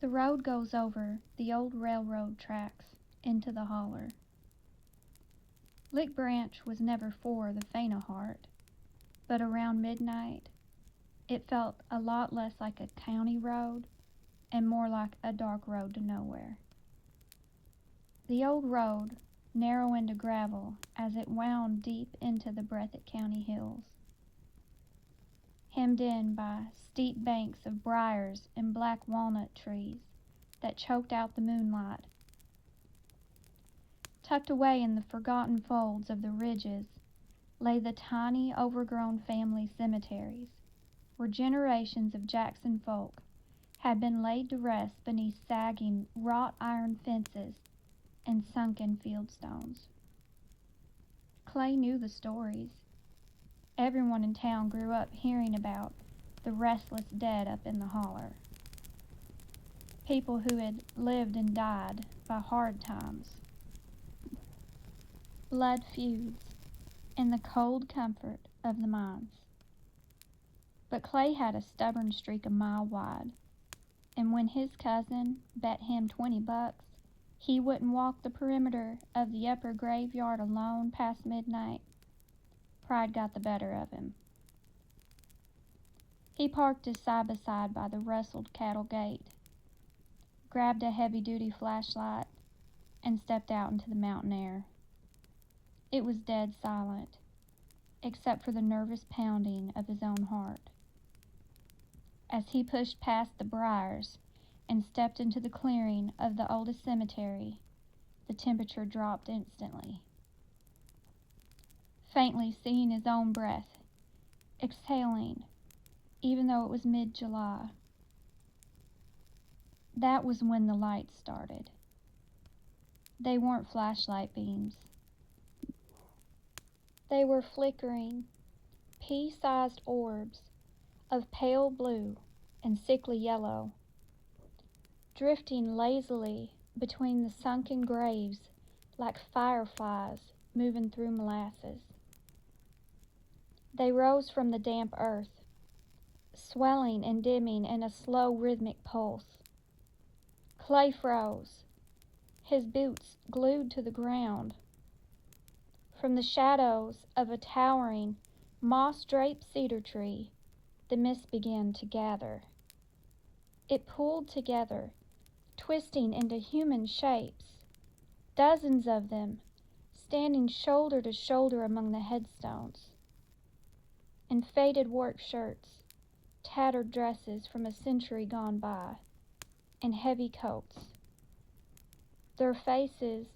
The road goes over the old railroad tracks into the holler. Lick Branch was never for the faint of heart, but around midnight it felt a lot less like a county road and more like a dark road to nowhere. The old road narrowed into gravel as it wound deep into the Breathitt County hills, hemmed in by steep banks of briars and black walnut trees that choked out the moonlight. Tucked away in the forgotten folds of the ridges lay the tiny, overgrown family cemeteries, where generations of Jackson folk had been laid to rest beneath sagging wrought iron fences and sunken fieldstones. Clay knew the stories. Everyone in town grew up hearing about the restless dead up in the holler. People who had lived and died by hard times, blood feuds, and the cold comfort of the mines. But Clay had a stubborn streak a mile wide, and when his cousin bet him $20 he wouldn't walk the perimeter of the upper graveyard alone past midnight, pride got the better of him. He parked his side-by-side by the rustled cattle gate, grabbed a heavy-duty flashlight, and stepped out into the mountain air. It was dead silent, except for the nervous pounding of his own heart. As he pushed past the briars and stepped into the clearing of the oldest cemetery, the temperature dropped instantly. Faintly seeing his own breath, exhaling, even though it was mid-July. That was when the lights started. They weren't flashlight beams. They were flickering, pea-sized orbs of pale blue and sickly yellow, drifting lazily between the sunken graves like fireflies moving through molasses. They rose from the damp earth, swelling and dimming in a slow rhythmic pulse. Clay froze, his boots glued to the ground. From the shadows of a towering, moss-draped cedar tree, the mist began to gather. It pulled together, twisting into human shapes, dozens of them standing shoulder to shoulder among the headstones. In faded work shirts, tattered dresses from a century gone by, and heavy coats. Their faces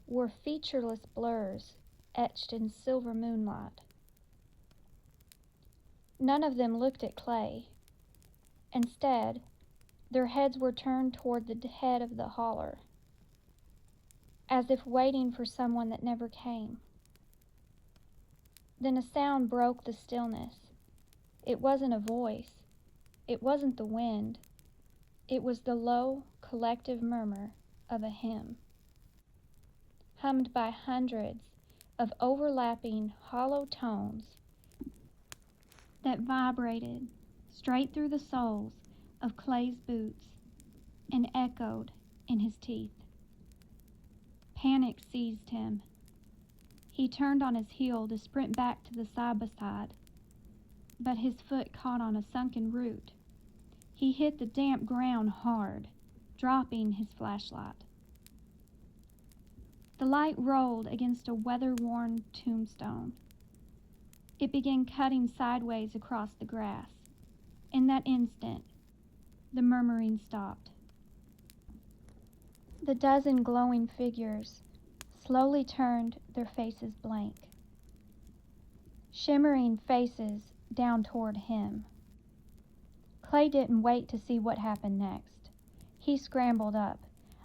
were featureless blurs etched in silver moonlight. None of them looked at Clay. Instead, their heads were turned toward the head of the holler, as if waiting for someone that never came. Then a sound broke the stillness. It wasn't a voice. It wasn't the wind. It was the low, collective murmur of a hymn, hummed by hundreds of overlapping hollow tones that vibrated straight through the soles of Clay's boots and echoed in his teeth. Panic seized him. He turned on his heel to sprint back to the side-by-side, but his foot caught on a sunken root. He hit the damp ground hard, dropping his flashlight. The light rolled against a weather-worn tombstone. It began cutting sideways across the grass. In that instant, the murmuring stopped. The dozen glowing figures slowly turned their faces blank, shimmering faces down toward him. Clay didn't wait to see what happened next. He scrambled up,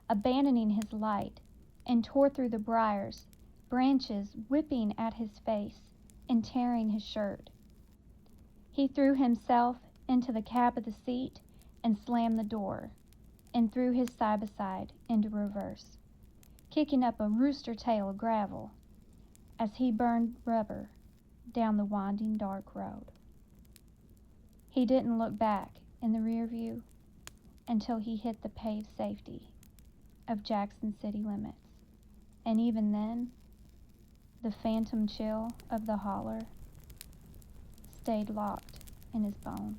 abandoning his light, and tore through the briars, branches whipping at his face and tearing his shirt. He threw himself into the cab of the seat and slammed the door, and threw his side-by-side into reverse, kicking up a rooster tail of gravel as he burned rubber down the winding dark road. He didn't look back in the rear view. until he hit the paved safety of Jackson city limits. And even then, the phantom chill of the holler stayed locked in his bones.